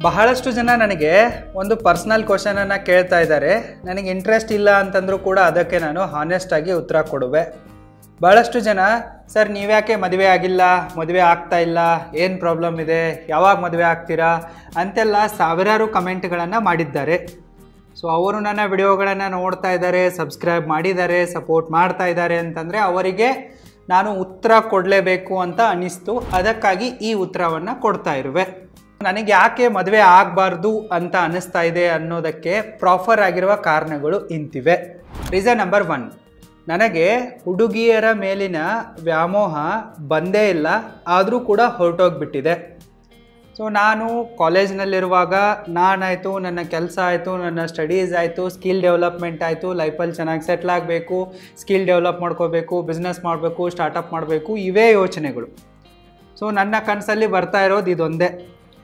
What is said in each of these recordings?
ಬಹಳಷ್ಟು ಜನ ನನಗೆ ಒಂದು ಪರ್ಸನಲ್ ಕ್ವಶನನ್ನು ಕೇಳ್ತಾ ಇದ್ದಾರೆ. ನನಗೆ ಇಂಟ್ರೆಸ್ಟ್ ಇಲ್ಲ ಅಂತಂದರೂ ಕೂಡ ಅದಕ್ಕೆ ನಾನು ಹಾನೆಸ್ಟಾಗಿ ಉತ್ತರ ಕೊಡುವೆ. ಭಾಳಷ್ಟು ಜನ ಸರ್ ನೀವ್ಯಾಕೆ ಮದುವೆ ಆಗಿಲ್ಲ, ಮದುವೆ ಆಗ್ತಾ ಇಲ್ಲ, ಏನು ಪ್ರಾಬ್ಲಮ್ ಇದೆ, ಯಾವಾಗ ಮದುವೆ ಆಗ್ತೀರಾ ಅಂತೆಲ್ಲ ಸಾವಿರಾರು ಕಮೆಂಟ್ಗಳನ್ನು ಮಾಡಿದ್ದಾರೆ. ಸೊ ಅವರು ನನ್ನ ವಿಡಿಯೋಗಳನ್ನು ನೋಡ್ತಾ ಇದ್ದಾರೆ, ಸಬ್ಸ್ಕ್ರೈಬ್ ಮಾಡಿದ್ದಾರೆ, ಸಪೋರ್ಟ್ ಮಾಡ್ತಾ ಇದ್ದಾರೆ ಅಂತಂದರೆ ಅವರಿಗೆ ನಾನು ಉತ್ತರ ಕೊಡಲೇಬೇಕು ಅಂತ ಅನ್ನಿಸ್ತು. ಅದಕ್ಕಾಗಿ ಈ ಉತ್ತರವನ್ನು ಕೊಡ್ತಾ ಇರುವೆ. ನನಗೆ ಯಾಕೆ ಮದುವೆ ಆಗಬಾರ್ದು ಅಂತ ಅನ್ನಿಸ್ತಾ ಇದೆ ಅನ್ನೋದಕ್ಕೆ ಪ್ರಾಪರ್ ಆಗಿರುವ ಕಾರಣಗಳು ಇಂತಿವೆ. ರೀಸನ್ ನಂಬರ್ 1, ನನಗೆ ಹುಡುಗಿಯರ ಮೇಲಿನ ವ್ಯಾಮೋಹ ಬಂದೇ ಇಲ್ಲ, ಆದರೂ ಕೂಡ ಹೊರಟೋಗ್ಬಿಟ್ಟಿದೆ. ಸೊ ನಾನು ಕಾಲೇಜ್ನಲ್ಲಿರುವಾಗ ನಾನಾಯಿತು, ನನ್ನ ಕೆಲಸ ಆಯಿತು, ನನ್ನ ಸ್ಟಡೀಸ್ ಆಯಿತು, ಸ್ಕಿಲ್ ಡೆವಲಪ್ಮೆಂಟ್ ಆಯಿತು, ಲೈಫಲ್ಲಿ ಚೆನ್ನಾಗಿ ಸೆಟ್ಲ್ ಆಗಬೇಕು, ಸ್ಕಿಲ್ ಡೆವಲಪ್ ಮಾಡ್ಕೋಬೇಕು, ಬಿಸ್ನೆಸ್ ಮಾಡಬೇಕು, ಸ್ಟಾರ್ಟಪ್ ಮಾಡಬೇಕು, ಇವೇ ಯೋಚನೆಗಳು. ಸೊ ನನ್ನ ಕನಸಲ್ಲಿ ಬರ್ತಾ ಇರೋದು ಇದೊಂದೇ.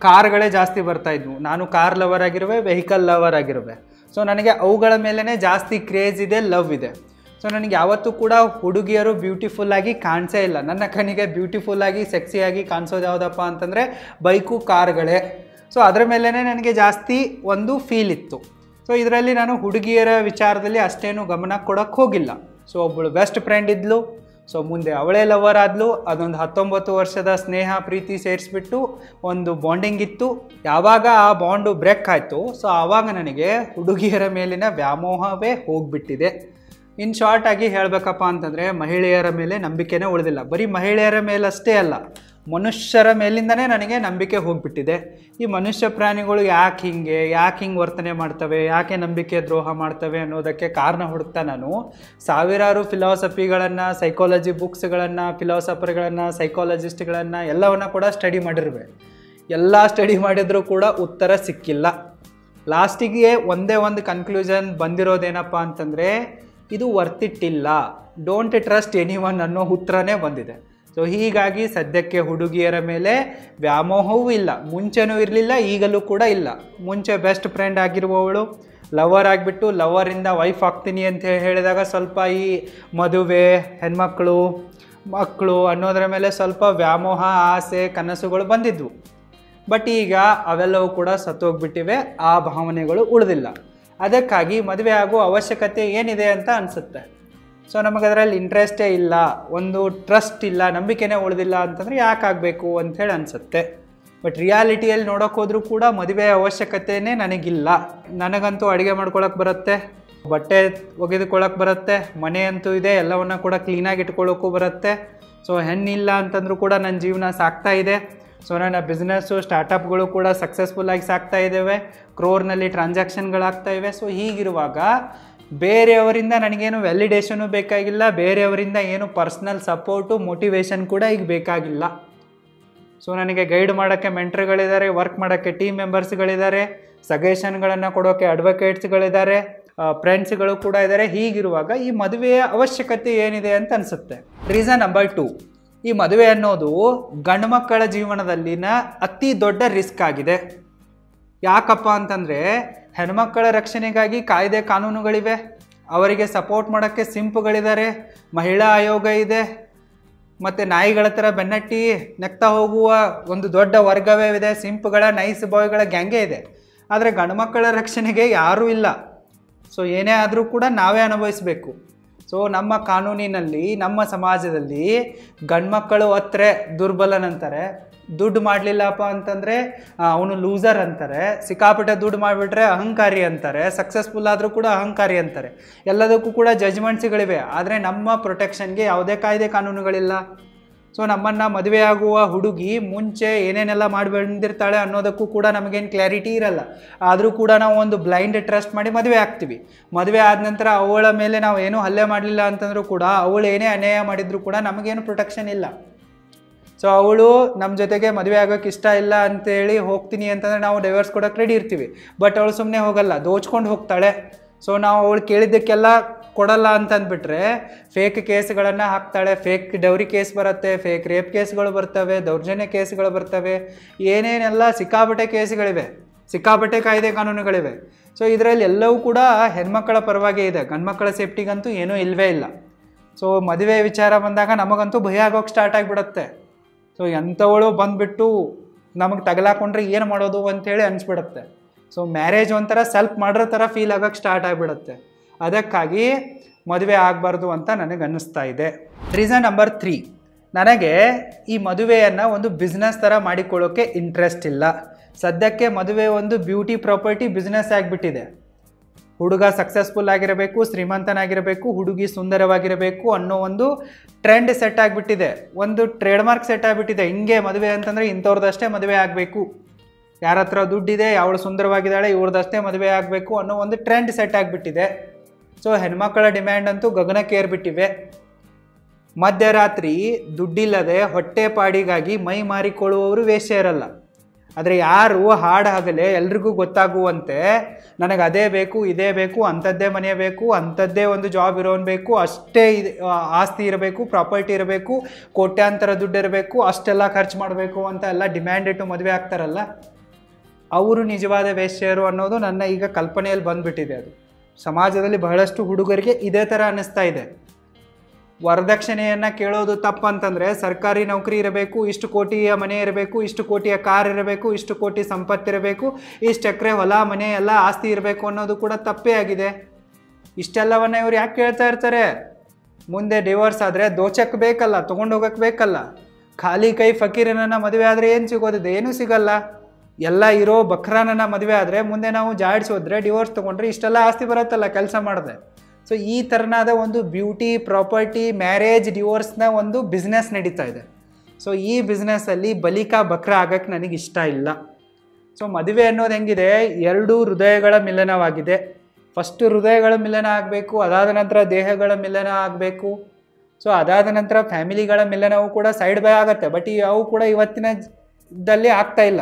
ಕಾರ್ಗಳೇ ಜಾಸ್ತಿ ಬರ್ತಾಯಿದ್ವು. ನಾನು ಕಾರ್ ಲವರ್ ಆಗಿರುವೆ, ವೆಹಿಕಲ್ ಲವರ್ ಆಗಿರುವೆ. ಸೊ ನನಗೆ ಅವುಗಳ ಮೇಲೇ ಜಾಸ್ತಿ ಕ್ರೇಜ್ ಇದೆ, ಲವ್ ಇದೆ. ಸೊ ನನಗೆ ಯಾವತ್ತೂ ಕೂಡ ಹುಡುಗಿಯರು ಬ್ಯೂಟಿಫುಲ್ಲಾಗಿ ಕಾಣಿಸೇ ಇಲ್ಲ. ನನ್ನ ಕಣ್ಣಿಗೆ ಬ್ಯೂಟಿಫುಲ್ಲಾಗಿ ಸೆಕ್ಸಿಯಾಗಿ ಕಾಣಿಸೋದು ಯಾವುದಪ್ಪ ಅಂತಂದರೆ ಬೈಕು, ಕಾರ್ಗಳೇ. ಸೊ ಅದರ ಮೇಲೇ ನನಗೆ ಜಾಸ್ತಿ ಒಂದು ಫೀಲ್ ಇತ್ತು. ಸೊ ಇದರಲ್ಲಿ ನಾನು ಹುಡುಗಿಯರ ವಿಚಾರದಲ್ಲಿ ಅಷ್ಟೇನು ಗಮನ ಕೊಡೋಕ್ಕೆ ಹೋಗಿಲ್ಲ. ಸೊ ಒಬ್ಬಳು ಬೆಸ್ಟ್ ಫ್ರೆಂಡ್ ಇದ್ಲು. ಸೊ ಮುಂದೆ ಅವಳೇ ಲವರ್ ಆದಳು. ಅದೊಂದು 19 ವರ್ಷದ ಸ್ನೇಹ ಪ್ರೀತಿ ಸೇರಿಸ್ಬಿಟ್ಟು ಒಂದು ಬಾಂಡಿಂಗ್ ಇತ್ತು. ಯಾವಾಗ ಆ ಬಾಂಡು ಬ್ರೇಕ್ ಆಯಿತು, ಸೊ ಆವಾಗ ನನಗೆ ಹುಡುಗಿಯರ ಮೇಲಿನ ವ್ಯಾಮೋಹವೇ ಹೋಗಿಬಿಟ್ಟಿದೆ. ಇನ್ ಶಾರ್ಟ್ ಆಗಿ ಹೇಳಬೇಕಪ್ಪ ಅಂತಂದರೆ ಮಹಿಳೆಯರ ಮೇಲೆ ನಂಬಿಕೆನೇ ಉಳಿದಿಲ್ಲ. ಬರೀ ಮಹಿಳೆಯರ ಮೇಲಷ್ಟೇ ಅಲ್ಲ, ಮನುಷ್ಯರ ಮೇಲಿಂದನೇ ನನಗೆ ನಂಬಿಕೆ ಹೋಗಿಬಿಟ್ಟಿದೆ. ಈ ಮನುಷ್ಯ ಪ್ರಾಣಿಗಳು ಯಾಕೆ ಹಿಂಗೆ ವರ್ತನೆ ಮಾಡ್ತವೆ, ಯಾಕೆ ನಂಬಿಕೆ ದ್ರೋಹ ಮಾಡ್ತವೆ ಅನ್ನೋದಕ್ಕೆ ಕಾರಣ ಹುಡುಕ್ತಾ ನಾನು ಸಾವಿರಾರು ಫಿಲಾಸಫಿಗಳನ್ನು, ಸೈಕಾಲಜಿ ಬುಕ್ಸ್ಗಳನ್ನು, ಫಿಲಾಸಫರ್ಗಳನ್ನು, ಸೈಕಾಲಜಿಸ್ಟ್ಗಳನ್ನು ಎಲ್ಲವನ್ನ ಕೂಡ ಸ್ಟಡಿ ಮಾಡಿರುವೆ. ಎಲ್ಲ ಸ್ಟಡಿ ಮಾಡಿದರೂ ಕೂಡ ಉತ್ತರ ಸಿಕ್ಕಿಲ್ಲ. ಲಾಸ್ಟಿಗೆ ಒಂದೇ ಒಂದು ಕನ್ಕ್ಲೂಷನ್ ಬಂದಿರೋದೇನಪ್ಪ ಅಂತಂದರೆ ಇದು ವರ್ತಿಟ್ಟಿಲ್ಲ, ಡೋಂಟ್ ಟ್ರಸ್ಟ್ ಎನಿವನ್ ಅನ್ನೋ ಉತ್ತರನೇ ಬಂದಿದೆ. ಸೊ ಹೀಗಾಗಿ ಸದ್ಯಕ್ಕೆ ಹುಡುಗಿಯರ ಮೇಲೆ ವ್ಯಾಮೋಹವೂ ಇಲ್ಲ. ಮುಂಚೆನೂ ಇರಲಿಲ್ಲ, ಈಗಲೂ ಕೂಡ ಇಲ್ಲ. ಮುಂಚೆ ಬೆಸ್ಟ್ ಫ್ರೆಂಡ್ ಆಗಿರುವವಳು ಲವರ್ ಆಗಿಬಿಟ್ಟು ಲವರಿಂದ ವೈಫ್ ಆಗ್ತೀನಿ ಅಂತ ಹೇಳಿದಾಗ ಸ್ವಲ್ಪ ಈ ಮದುವೆ, ಹೆಣ್ಮಕ್ಳು, ಮಕ್ಕಳು ಅನ್ನೋದರ ಮೇಲೆ ಸ್ವಲ್ಪ ವ್ಯಾಮೋಹ, ಆಸೆ, ಕನಸುಗಳು ಬಂದಿದ್ವು. ಬಟ್ ಈಗ ಅವೆಲ್ಲವೂ ಕೂಡ ಸತ್ತೋಗ್ಬಿಟ್ಟಿವೆ, ಆ ಭಾವನೆಗಳು ಉಳಿದಿಲ್ಲ. ಅದಕ್ಕಾಗಿ ಮದುವೆ ಆಗೋ ಅವಶ್ಯಕತೆ ಏನಿದೆ ಅಂತ ಅನಿಸುತ್ತೆ. ಸೊ ನಮಗದರಲ್ಲಿ ಇಂಟ್ರೆಸ್ಟೇ ಇಲ್ಲ, ಒಂದು ಟ್ರಸ್ಟ್ ಇಲ್ಲ, ನಂಬಿಕೆನೇ ಉಳಿದಿಲ್ಲ ಅಂತಂದರೆ ಯಾಕೆ ಆಗಬೇಕು ಅಂಥೇಳಿ ಅನಿಸುತ್ತೆ. ಬಟ್ ರಿಯಾಲಿಟಿಯಲ್ಲಿ ನೋಡೋಕೆ ಹೋದರೂ ಕೂಡ ಮದುವೆಯ ಅವಶ್ಯಕತೆಯೇ ನನಗಿಲ್ಲ. ನನಗಂತೂ ಅಡುಗೆ ಮಾಡ್ಕೊಳಕ್ಕೆ ಬರುತ್ತೆ, ಬಟ್ಟೆ ಒಗೆದುಕೊಳ್ಳೋಕೆ ಬರುತ್ತೆ, ಮನೆ ಅಂತೂ ಇದೆ, ಎಲ್ಲವನ್ನ ಕೂಡ ಕ್ಲೀನಾಗಿ ಇಟ್ಕೊಳ್ಳೋಕ್ಕೂ ಬರುತ್ತೆ. ಸೊ ಹೆಣ್ಣಿಲ್ಲ ಅಂತಂದರೂ ಕೂಡ ನನ್ನ ಜೀವನ ಸಾಗ್ತಾ ಇದೆ. ಸೊ ನನ್ನ ಬಿಸ್ನೆಸ್ಸು, ಸ್ಟಾರ್ಟಪ್ಗಳು ಕೂಡ ಸಕ್ಸಸ್ಫುಲ್ಲಾಗಿ ಸಾಗ್ತಾ ಇದ್ದಾವೆ, ಕ್ರೋರ್ನಲ್ಲಿ ಟ್ರಾನ್ಸಾಕ್ಷನ್ಗಳಾಗ್ತಾ ಇವೆ. ಸೊ ಹೀಗಿರುವಾಗ ಬೇರೆಯವರಿಂದ ನನಗೇನು ವ್ಯಾಲಿಡೇಷನು ಬೇಕಾಗಿಲ್ಲ, ಬೇರೆಯವರಿಂದ ಏನು ಪರ್ಸ್ನಲ್ ಸಪೋರ್ಟು, ಮೋಟಿವೇಶನ್ ಕೂಡ ಈಗ ಬೇಕಾಗಿಲ್ಲ. ಸೊ ನನಗೆ ಗೈಡ್ ಮಾಡೋಕ್ಕೆ ಮೆಂಟ್ರ್ಗಳಿದ್ದಾರೆ, ವರ್ಕ್ ಮಾಡೋಕ್ಕೆ ಟೀಮ್ ಮೆಂಬರ್ಸ್ಗಳಿದ್ದಾರೆ, ಸಜೆಷನ್ಗಳನ್ನು ಕೊಡೋಕ್ಕೆ ಅಡ್ವೊಕೇಟ್ಸ್ಗಳಿದ್ದಾರೆ, ಫ್ರೆಂಡ್ಸ್ಗಳು ಕೂಡ ಇದ್ದಾರೆ. ಹೀಗಿರುವಾಗ ಈ ಮದುವೆಯ ಅವಶ್ಯಕತೆ ಏನಿದೆ ಅಂತ ಅನಿಸುತ್ತೆ. ರೀಸನ್ ನಂಬರ್ 2, ಈ ಮದುವೆ ಅನ್ನೋದು ಗಂಡು ಮಕ್ಕಳ ಜೀವನದಲ್ಲಿನ ಅತಿ ದೊಡ್ಡ ರಿಸ್ಕ್ ಆಗಿದೆ. ಯಾಕಪ್ಪ ಅಂತಂದರೆ ಹೆಣ್ಮಕ್ಕಳ ರಕ್ಷಣೆಗಾಗಿ ಕಾಯ್ದೆ ಕಾನೂನುಗಳಿವೆ, ಅವರಿಗೆ ಸಪೋರ್ಟ್ ಮಾಡೋಕ್ಕೆ ಸಿಂಪ್ಗಳಿದ್ದಾರೆ, ಮಹಿಳಾ ಆಯೋಗ ಇದೆ, ಮತ್ತು ನಾಯಿಗಳ ಥರ ಬೆನ್ನಟ್ಟಿ ನೆಕ್ತಾ ಹೋಗುವ ಒಂದು ದೊಡ್ಡ ವರ್ಗವೇ ಇದೆ, ಸಿಂಪ್ಗಳ, ನೈಸ್ ಬಾಯ್ಗಳ ಗ್ಯಾಂಗೇ ಇದೆ. ಆದರೆ ಗಂಡು ಮಕ್ಕಳ ರಕ್ಷಣೆಗೆ ಯಾರೂ ಇಲ್ಲ. ಸೊ ಏನೇ ಆದರೂ ಕೂಡ ನಾವೇ ಅನುಭವಿಸಬೇಕು. ಸೊ ನಮ್ಮ ಕಾನೂನಿನಲ್ಲಿ, ನಮ್ಮ ಸಮಾಜದಲ್ಲಿ ಗಂಡು ಮಕ್ಕಳು ಹತ್ರ ದುರ್ಬಲನಂತಾರೆ, ದುಡ್ಡು ಮಾಡಲಿಲ್ಲಪ್ಪ ಅಂತಂದರೆ ಅವನು ಲೂಸರ್ ಅಂತಾರೆ, ಸಿಕ್ಕಾಪಟ್ಟೆ ದುಡ್ಡು ಮಾಡಿಬಿಟ್ರೆ ಅಹಂಕಾರಿ ಅಂತಾರೆ, ಸಕ್ಸಸ್ಫುಲ್ ಆದರೂ ಕೂಡ ಅಹಂಕಾರಿ ಅಂತಾರೆ. ಎಲ್ಲದಕ್ಕೂ ಕೂಡ ಜಜ್ಮೆಂಟ್ಸ್ಗಳಿವೆ. ಆದರೆ ನಮ್ಮ ಪ್ರೊಟೆಕ್ಷನ್ಗೆ ಯಾವುದೇ ಕಾಯ್ದೆ ಕಾನೂನುಗಳಿಲ್ಲ. ಸೊ ನಮ್ಮನ್ನು ಮದುವೆಯಾಗುವ ಹುಡುಗಿ ಮುಂಚೆ ಏನೇನೆಲ್ಲ ಮಾಡಿ ಬಂದಿರ್ತಾಳೆ ಅನ್ನೋದಕ್ಕೂ ಕೂಡ ನಮಗೇನು ಕ್ಲಾರಿಟಿ ಇರಲ್ಲ. ಆದರೂ ಕೂಡ ನಾವು ಒಂದು ಬ್ಲೈಂಡ್ ಟ್ರಸ್ಟ್ ಮಾಡಿ ಮದುವೆ ಆಗ್ತೀವಿ. ಮದುವೆ ಆದ ನಂತರ ಅವಳ ಮೇಲೆ ನಾವು ಏನೂ ಹಲ್ಲೆ ಮಾಡಲಿಲ್ಲ ಅಂತಂದರೂ ಕೂಡ, ಅವಳು ಏನೇ ಅನ್ಯಾಯ ಮಾಡಿದರೂ ಕೂಡ ನಮಗೇನು ಪ್ರೊಟೆಕ್ಷನ್ ಇಲ್ಲ. ಸೊ ಅವಳು ನಮ್ಮ ಜೊತೆಗೆ ಮದುವೆ ಆಗೋಕ್ಕೆ ಇಷ್ಟ ಇಲ್ಲ ಅಂತೇಳಿ ಹೋಗ್ತೀನಿ ಅಂತಂದರೆ ನಾವು ಡೈವರ್ಸ್ ಕೊಡೋಕ್ಕೆ ರೆಡಿ ಇರ್ತೀವಿ. ಬಟ್ ಅವಳು ಸುಮ್ಮನೆ ಹೋಗಲ್ಲ, ದೋಚ್ಕೊಂಡು ಹೋಗ್ತಾಳೆ. ಸೊ ನಾವು ಅವಳು ಕೇಳಿದ್ದಕ್ಕೆಲ್ಲ ಕೊಡಲ್ಲ ಅಂತಂದ್ಬಿಟ್ರೆ ಫೇಕ್ ಕೇಸ್ಗಳನ್ನು ಹಾಕ್ತಾಳೆ. ಫೇಕ್ ಡೌರಿ ಕೇಸ್ ಬರುತ್ತೆ, ಫೇಕ್ ರೇಪ್ ಕೇಸ್ಗಳು ಬರ್ತವೆ, ದೌರ್ಜನ್ಯ ಕೇಸ್ಗಳು ಬರ್ತವೆ, ಏನೇನೆಲ್ಲ ಸಿಕ್ಕಾಪಟ್ಟೆ ಕೇಸ್ಗಳಿವೆ, ಸಿಕ್ಕಾಪಟ್ಟೆ ಕಾಯ್ದೆ ಕಾನೂನುಗಳಿವೆ. ಸೊ ಇದರಲ್ಲಿ ಎಲ್ಲವೂ ಕೂಡ ಹೆಣ್ಮಕ್ಕಳ ಪರವಾಗಿ ಇದೆ, ಗಂಡು ಮಕ್ಕಳ ಸೇಫ್ಟಿಗಂತೂ ಏನೂ ಇಲ್ಲವೇ ಇಲ್ಲ. ಸೊ ಮದುವೆ ವಿಚಾರ ಬಂದಾಗ ನಮಗಂತೂ ಭಯ ಆಗೋಕ್ಕೆ ಸ್ಟಾರ್ಟ್ ಆಗಿಬಿಡುತ್ತೆ. ಸೊ ಎಂಥವಳು ಬಂದುಬಿಟ್ಟು ನಮಗೆ ತಗಲಾಕೊಂಡ್ರೆ ಏನು ಮಾಡೋದು ಅಂಥೇಳಿ ಅನಿಸ್ಬಿಡುತ್ತೆ. ಸೊ ಮ್ಯಾರೇಜ್ ಒಂಥರ ಸೆಲ್ಫ್ ಮಾಡ್ರೋ ಥರ ಫೀಲ್ ಆಗೋಕ್ಕೆ ಸ್ಟಾರ್ಟ್ ಆಗಿಬಿಡುತ್ತೆ. ಅದಕ್ಕಾಗಿ ಮದುವೆ ಆಗಬಾರ್ದು ಅಂತ ನನಗೆ ಅನ್ನಿಸ್ತಾ ಇದೆ. ರೀಸನ್ ನಂಬರ್ 3, ನನಗೆ ಈ ಮದುವೆಯನ್ನು ಒಂದು ಬಿಸ್ನೆಸ್ ಥರ ಮಾಡಿಕೊಳ್ಳೋಕ್ಕೆ ಇಂಟ್ರೆಸ್ಟ್ ಇಲ್ಲ. ಸದ್ಯಕ್ಕೆ ಮದುವೆ ಒಂದು ಬ್ಯೂಟಿ ಪ್ರಾಪರ್ಟಿ ಬಿಸ್ನೆಸ್ ಆಗಿಬಿಟ್ಟಿದೆ. ಹುಡುಗ ಸಕ್ಸಸ್ಫುಲ್ ಆಗಿರಬೇಕು, ಶ್ರೀಮಂತನಾಗಿರಬೇಕು, ಹುಡುಗಿ ಸುಂದರವಾಗಿರಬೇಕು ಅನ್ನೋ ಒಂದು ಟ್ರೆಂಡ್ ಸೆಟ್ ಆಗಿಬಿಟ್ಟಿದೆ, ಒಂದು ಟ್ರೇಡ್ ಮಾರ್ಕ್ ಸೆಟ್ ಆಗಿಬಿಟ್ಟಿದೆ. ಹಿಂಗೆ ಮದುವೆ ಅಂತಂದರೆ ಇಂಥವ್ರದ್ದಷ್ಟೇ ಮದುವೆ ಆಗಬೇಕು, ಯಾರ ಹತ್ರ ದುಡ್ಡಿದೆ, ಅವಳು ಸುಂದರವಾಗಿದ್ದಾಳೆ, ಇವ್ರದ್ದಷ್ಟೇ ಮದುವೆ ಆಗಬೇಕು ಅನ್ನೋ ಒಂದು ಟ್ರೆಂಡ್ ಸೆಟ್ ಆಗಿಬಿಟ್ಟಿದೆ. ಸೊ ಹೆಣ್ಮಕ್ಕಳ ಡಿಮ್ಯಾಂಡ್ ಅಂತೂ ಗಗನಕ್ಕೆ ಏರ್ಬಿಟ್ಟಿವೆ. ಮಧ್ಯರಾತ್ರಿ ದುಡ್ಡಿಲ್ಲದೆ ಹೊಟ್ಟೆ ಪಾಡಿಗಾಗಿ ಮೈ ಮಾರಿಕೊಳ್ಳುವವರು ವೇಶ್ಯರಲ್ಲ. ಆದರೆ ಯಾರು ಹಾಡು ಹಗಲೇ ಎಲ್ರಿಗೂ ಗೊತ್ತಾಗುವಂತೆ ನನಗೆ ಅದೇ ಬೇಕು, ಇದೇ ಬೇಕು, ಅಂಥದ್ದೇ ಮನೆ ಬೇಕು, ಅಂಥದ್ದೇ ಒಂದು ಜಾಬ್ ಇರೋನು ಬೇಕು, ಅಷ್ಟೇ ಆಸ್ತಿ ಇರಬೇಕು, ಪ್ರಾಪರ್ಟಿ ಇರಬೇಕು, ಕೋಟ್ಯಾಂತರ ದುಡ್ಡು ಇರಬೇಕು, ಅಷ್ಟೆಲ್ಲ ಖರ್ಚು ಮಾಡಬೇಕು ಅಂತ ಎಲ್ಲ ಡಿಮ್ಯಾಂಡ್ ಇಟ್ಟು ಮದುವೆ ಆಗ್ತಾರಲ್ಲ, ಅವರು ನಿಜವಾದ ವೇಶ್ಯರು ಅನ್ನೋದು ನನ್ನ ಈಗ ಕಲ್ಪನೆಯಲ್ಲಿ ಬಂದುಬಿಟ್ಟಿದೆ. ಅದು ಸಮಾಜದಲ್ಲಿ ಬಹಳಷ್ಟು ಹುಡುಗರಿಗೆ ಇದೇ ಥರ ಅನ್ನಿಸ್ತಾ ಇದೆ. ವರದಕ್ಷಿಣೆಯನ್ನು ಕೇಳೋದು ತಪ್ಪಂತಂದರೆ ಸರ್ಕಾರಿ ನೌಕರಿ ಇರಬೇಕು, ಇಷ್ಟು ಕೋಟಿಯ ಮನೆ ಇರಬೇಕು, ಇಷ್ಟು ಕೋಟಿಯ ಕಾರ್ ಇರಬೇಕು, ಇಷ್ಟು ಕೋಟಿ ಸಂಪತ್ತಿರಬೇಕು, ಇಷ್ಟು ಎಕರೆ ಹೊಲ ಮನೆ ಎಲ್ಲ ಆಸ್ತಿ ಇರಬೇಕು ಅನ್ನೋದು ಕೂಡ ತಪ್ಪೇ ಆಗಿದೆ. ಇಷ್ಟೆಲ್ಲವನ್ನು ಇವ್ರು ಯಾಕೆ ಕೇಳ್ತಾ ಇರ್ತಾರೆ? ಮುಂದೆ ಡಿವೋರ್ಸ್ ಆದರೆ ದೋಚಕ್ಕೆ ಬೇಕಲ್ಲ, ತೊಗೊಂಡು ಹೋಗಕ್ಕೆ ಬೇಕಲ್ಲ. ಖಾಲಿ ಕೈ ಫಕೀರನನ್ನು ಮದುವೆ ಆದರೆ ಏನು ಸಿಗೋದಿದೆ? ಏನೂ ಸಿಗಲ್ಲ. ಎಲ್ಲ ಇರೋ ಬಕ್ರಾನನ್ನು ಮದುವೆ ಆದರೆ ಮುಂದೆ ನಾವು ಜಾಡಿಸೋದ್ರೆ ಡಿವೋರ್ಸ್ ತೊಗೊಂಡ್ರೆ ಇಷ್ಟೆಲ್ಲ ಆಸ್ತಿ ಬರುತ್ತಲ್ಲ ಕೆಲಸ ಮಾಡಿದೆ. ಸೊ ಈ ಥರನಾದ ಒಂದು ಬ್ಯೂಟಿ ಪ್ರಾಪರ್ಟಿ ಮ್ಯಾರೇಜ್ ಡಿವೋರ್ಸ್ನ ಒಂದು ಬಿಸ್ನೆಸ್ ನಡೀತಾ ಇದೆ. ಸೊ ಈ ಬಿಸ್ನೆಸ್ಸಲ್ಲಿ ಬಲಿಕಾ ಬಕ್ರ ಆಗೋಕ್ಕೆ ನನಗೆ ಇಷ್ಟ ಇಲ್ಲ. ಸೊ ಮದುವೆ ಅನ್ನೋದು ಹೆಂಗಿದೆ, 2 ಹೃದಯಗಳ ಮಿಲನವಾಗಿದೆ. ಫಸ್ಟು ಹೃದಯಗಳ ಮಿಲನ ಆಗಬೇಕು, ಅದಾದ ನಂತರ ದೇಹಗಳ ಮಿಲನ ಆಗಬೇಕು. ಸೊ ಅದಾದ ನಂತರ ಫ್ಯಾಮಿಲಿಗಳ ಮಿಲನವು ಕೂಡ ಸೈಡ್ ಬೈ ಆಗುತ್ತೆ. ಬಟ್ ಅವು ಕೂಡ ಇವತ್ತಿನದಲ್ಲಿ ಆಗ್ತಾ ಇಲ್ಲ.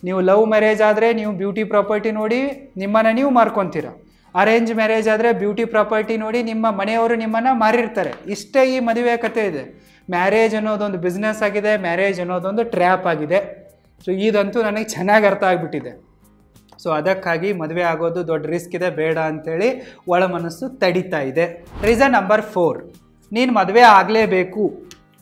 ನೀವು ಲವ್ ಮ್ಯಾರೇಜ್ ಆದರೆ ನೀವು ಬ್ಯೂಟಿ ಪ್ರಾಪರ್ಟಿ ನೋಡಿ ನಿಮ್ಮನ್ನು ನೀವು ಮಾರ್ಕೊತೀರ. ಅರೇಂಜ್ ಮ್ಯಾರೇಜ್ ಆದರೆ ಬ್ಯೂಟಿ ಪ್ರಾಪರ್ಟಿ ನೋಡಿ ನಿಮ್ಮ ಮನೆಯವರು ನಿಮ್ಮನ್ನು ಮಾರಿರ್ತಾರೆ. ಇಷ್ಟೇ ಈ ಮದುವೆ ಕಥೆ ಇದೆ. ಮ್ಯಾರೇಜ್ ಅನ್ನೋದೊಂದು ಬಿಸ್ನೆಸ್ ಆಗಿದೆ, ಮ್ಯಾರೇಜ್ ಅನ್ನೋದೊಂದು ಟ್ರ್ಯಾಪ್ ಆಗಿದೆ. ಸೊ ಇದಂತೂ ನನಗೆ ಚೆನ್ನಾಗಿ ಅರ್ಥ ಆಗಿಬಿಟ್ಟಿದೆ. ಸೊ ಅದಕ್ಕಾಗಿ ಮದುವೆ ಆಗೋದು ದೊಡ್ಡ ರಿಸ್ಕ್ ಇದೆ, ಬೇಡ ಅಂಥೇಳಿ ಒಳ ಮನಸ್ಸು ತಡೀತಾ ಇದೆ. ರೀಸನ್ ನಂಬರ್ 4, ನೀನು ಮದುವೆ ಆಗಲೇಬೇಕು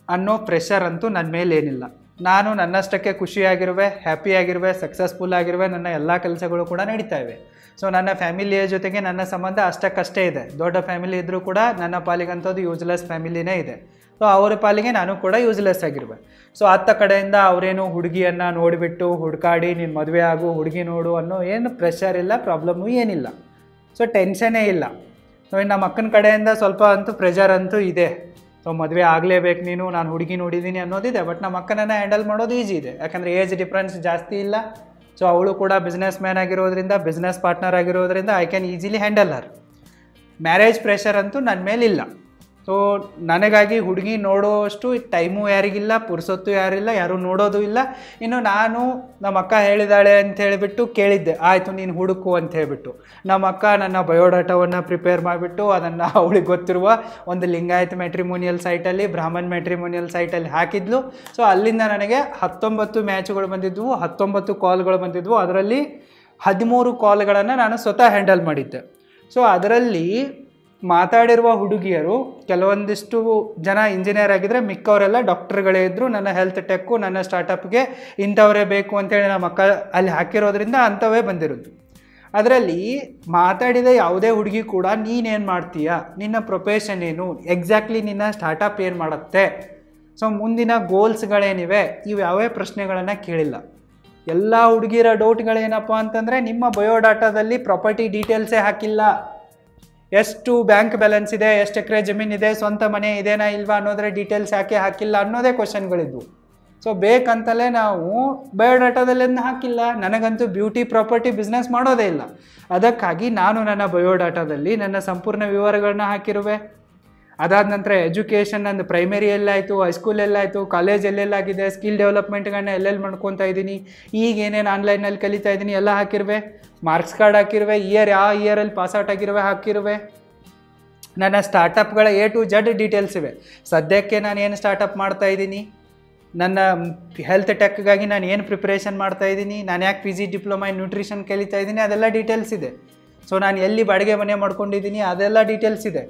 ಅನ್ನೋ ಪ್ರೆಷರ್ ಅಂತೂ ನನ್ನ ಮೇಲೇನಿಲ್ಲ. ನಾನು ನನ್ನಷ್ಟಕ್ಕೆ ಖುಷಿಯಾಗಿರುವೆ, ಹ್ಯಾಪಿಯಾಗಿರುವೆ, ಸಕ್ಸಸ್ಫುಲ್ ಆಗಿರುವೆ, ನನ್ನ ಎಲ್ಲ ಕೆಲಸಗಳು ಕೂಡ ನಡೀತಾ ಇವೆ. ಸೊ ನನ್ನ ಫ್ಯಾಮಿಲಿಯ ಜೊತೆಗೆ ನನ್ನ ಸಂಬಂಧ ಅಷ್ಟಕ್ಕಷ್ಟೇ ಇದೆ. ದೊಡ್ಡ ಫ್ಯಾಮಿಲಿ ಇದ್ದರೂ ಕೂಡ ನನ್ನ ಪಾಲಿಗಂಥದ್ದು ಯೂಸ್ಲೆಸ್ ಫ್ಯಾಮಿಲಿನೇ ಇದೆ. ಸೊ ಅವರ ಪಾಲಿಗೆ ನಾನು ಕೂಡ ಯೂಸ್ಲೆಸ್ ಆಗಿರುವೆ. ಸೊ ಅತ್ತ ಕಡೆಯಿಂದ ಅವರೇನು ಹುಡುಗಿಯನ್ನು ನೋಡಿಬಿಟ್ಟು ಹುಡುಕಾಡಿ ನೀನು ಮದುವೆ ಆಗು, ಹುಡುಗಿ ನೋಡು ಅನ್ನೋ ಏನು ಪ್ರೆಷರ್ ಇಲ್ಲ, ಪ್ರಾಬ್ಲಮ್ಮು ಏನಿಲ್ಲ. ಸೊ ಟೆನ್ಷನ್ನೇ ಇಲ್ಲ. ಸೊ ನಮ್ಮ ಅಕ್ಕನ ಕಡೆಯಿಂದ ಸ್ವಲ್ಪ ಅಂತೂ ಪ್ರೆಷರ್ ಅಂತೂ ಇದೆ. ಸೊ ಮದುವೆ ಆಗಲೇಬೇಕು ನೀನು, ನಾನು ಹುಡುಗಿ ನೋಡಿದ್ದೀನಿ ಅನ್ನೋದಿದೆ. ಬಟ್ ನಮ್ಮ ಅಕ್ಕನನ್ನು ಹ್ಯಾಂಡಲ್ ಮಾಡೋದು ಈಸಿ ಇದೆ, ಯಾಕಂದರೆ ಏಜ್ ಡಿಫ್ರೆನ್ಸ್ ಜಾಸ್ತಿ ಇಲ್ಲ. ಸೊ ಅವಳು ಕೂಡ ಬಿಸ್ನೆಸ್ ಮ್ಯಾನ್ ಆಗಿರೋದ್ರಿಂದ, ಬಿಸ್ನೆಸ್ ಪಾರ್ಟ್ನರ್ ಆಗಿರೋದ್ರಿಂದ I can easily handle Har. Marriage pressure ಅಂತೂ ನನ್ನ ಮೇಲಿಲ್ಲ. ಸೊ ನನಗಾಗಿ ಹುಡುಗಿ ನೋಡೋಷ್ಟು ಟೈಮು ಯಾರಿಗಿಲ್ಲ, ಪುರ್ಸೊತ್ತು ಯಾರಿಲ್ಲ, ಯಾರೂ ನೋಡೋದು ಇಲ್ಲ. ಇನ್ನು ನಾನು ನಮ್ಮ ಅಕ್ಕ ಹೇಳಿದಾಳೆ ಅಂತ ಹೇಳಿಬಿಟ್ಟು ಕೇಳಿದ್ದೆ, ಆಯಿತು ನೀನು ಹುಡುಕು ಅಂತ ಹೇಳಿಬಿಟ್ಟು. ನಮ್ಮ ಅಕ್ಕ ನನ್ನ ಬಯೋಡಾಟಾವನ್ನು ಪ್ರಿಪೇರ್ ಮಾಡಿಬಿಟ್ಟು ಅದನ್ನು ಅವಳಿಗೆ ಗೊತ್ತಿರುವ ಒಂದು ಲಿಂಗಾಯತ್ ಮ್ಯಾಟ್ರಿಮೋನಿಯಲ್ ಸೈಟಲ್ಲಿ, ಬ್ರಾಹ್ಮಣ್ ಮ್ಯಾಟ್ರಿಮೋನಿಯಲ್ ಸೈಟಲ್ಲಿ ಹಾಕಿದ್ಲು. ಸೊ ಅಲ್ಲಿಂದ ನನಗೆ 19 ಮ್ಯಾಚ್ಗಳು ಬಂದಿದ್ವು, 19 ಕಾಲ್ಗಳು ಬಂದಿದ್ವು. ಅದರಲ್ಲಿ 13 ಕಾಲ್ಗಳನ್ನು ನಾನು ಸ್ವತಃ ಹ್ಯಾಂಡಲ್ ಮಾಡಿದ್ದೆ. ಸೊ ಅದರಲ್ಲಿ ಮಾತಾಡಿರುವ ಹುಡುಗಿಯರು ಕೆಲವೊಂದಿಷ್ಟು ಜನ ಇಂಜಿನಿಯರ್ ಆಗಿದ್ದರೆ, ಮಿಕ್ಕವರೆಲ್ಲ ಡಾಕ್ಟರ್ಗಳೇ ಇದ್ದರು. ನನ್ನ ಹೆಲ್ತ್ ಟೆಕ್ಕು, ನನ್ನ ಸ್ಟಾರ್ಟಪ್ಗೆ ಇಂಥವರೇ ಬೇಕು ಅಂತೇಳಿ ನಮ್ಮ ಅಕ್ಕ ಅಲ್ಲಿ ಹಾಕಿರೋದ್ರಿಂದ ಅಂಥವೇ ಬಂದಿರೋದು. ಅದರಲ್ಲಿ ಮಾತಾಡಿದ ಯಾವುದೇ ಹುಡುಗಿ ಕೂಡ ನೀನೇನು ಮಾಡ್ತೀಯಾ, ನಿನ್ನ ಪ್ರೊಫೆಷನ್ ಏನು, ಎಕ್ಸಾಕ್ಟ್ಲಿ ನಿನ್ನ ಸ್ಟಾರ್ಟಪ್ ಏನು ಮಾಡುತ್ತೆ, ಸೊ ಮುಂದಿನ ಗೋಲ್ಸ್ಗಳೇನಿವೆ, ಇವು ಯಾವೇ ಪ್ರಶ್ನೆಗಳನ್ನು ಕೇಳಿಲ್ಲ. ಎಲ್ಲ ಹುಡುಗಿರ ಡೌಟ್ಗಳೇನಪ್ಪ ಅಂತಂದರೆ, ನಿಮ್ಮ ಬಯೋಡಾಟಾದಲ್ಲಿ ಪ್ರಾಪರ್ಟಿ ಡೀಟೇಲ್ಸೇ ಹಾಕಿಲ್ಲ, ಎಷ್ಟು ಬ್ಯಾಂಕ್ ಬ್ಯಾಲೆನ್ಸ್ ಇದೆ, ಎಷ್ಟು ಎಕರೆ ಜಮೀನಿದೆ, ಸ್ವಂತ ಮನೆ ಇದೆನಾ ಇಲ್ವಾ ಅನ್ನೋದ್ರೆ ಡೀಟೇಲ್ಸ್ ಯಾಕೆ ಹಾಕಿಲ್ಲ ಅನ್ನೋದೇ ಕ್ವಶನ್ಗಳಿದ್ವು. ಸೊ ಬೇಕಂತಲೇ ನಾವು ಬಯೋಡಾಟಾದಲ್ಲೇನು ಹಾಕಿಲ್ಲ. ನನಗಂತೂ ಬ್ಯೂಟಿ ಪ್ರಾಪರ್ಟಿ ಬಿಸ್ನೆಸ್ ಮಾಡೋದೇ ಇಲ್ಲ. ಅದಕ್ಕಾಗಿ ನಾನು ನನ್ನ ಬಯೋಡಾಟಾದಲ್ಲಿ ನನ್ನ ಸಂಪೂರ್ಣ ವಿವರಗಳನ್ನ ಹಾಕಿರುವೆ. ಅದಾದ ನಂತರ ಎಜುಕೇಷನ್ ನಂದು ಪ್ರೈಮರಿ ಎಲ್ಲಾಯಿತು, ಹೈಸ್ಕೂಲ್ ಎಲ್ಲಾಯಿತು, ಕಾಲೇಜ್ ಎಲ್ಲೆಲ್ಲಾಗಿದೆ, ಸ್ಕಿಲ್ ಡೆವಲಪ್ಮೆಂಟ್ಗಳನ್ನ ಎಲ್ಲೆಲ್ಲಿ ಮಾಡ್ಕೊತಾ ಇದ್ದೀನಿ, ಈಗ ಏನೇನು ಆನ್ಲೈನಲ್ಲಿ ಕಲಿತಾ ಇದ್ದೀನಿ ಎಲ್ಲ ಹಾಕಿರುವೆ. ಮಾರ್ಕ್ಸ್ ಕಾರ್ಡ್ ಹಾಕಿರುವೆ, ಯಾವ ಇಯರಲ್ಲಿ ಪಾಸ್ಔಟ್ ಆಗಿರುವೆ ಹಾಕಿರುವೆ. ನನ್ನ ಸ್ಟಾರ್ಟಪ್ಗಳ A to Z ಡೀಟೇಲ್ಸ್ ಇವೆ. ಸದ್ಯಕ್ಕೆ ನಾನು ಏನು ಸ್ಟಾರ್ಟಪ್ ಮಾಡ್ತಾಯಿದ್ದೀನಿ, ನನ್ನ ಹೆಲ್ತ್ ಟೆಕ್ಗಾಗಿ ನಾನು ಏನು ಪ್ರಿಪ್ರೇಷನ್ ಮಾಡ್ತಾಯಿದ್ದೀನಿ, ನಾನು ಯಾಕೆ PG ಡಿಪ್ಲೊಮಾ ಇನ್ ನ್ಯೂಟ್ರಿಷನ್ ಕಲಿತಾ ಇದ್ದೀನಿ, ಅದೆಲ್ಲ ಡೀಟೇಲ್ಸ್ ಇದೆ. ಸೊ ನಾನು ಎಲ್ಲಿ ಬಾಡಿಗೆ ಮನೆ ಮಾಡ್ಕೊಂಡಿದ್ದೀನಿ ಅದೆಲ್ಲ ಡೀಟೇಲ್ಸ್ ಇದೆ.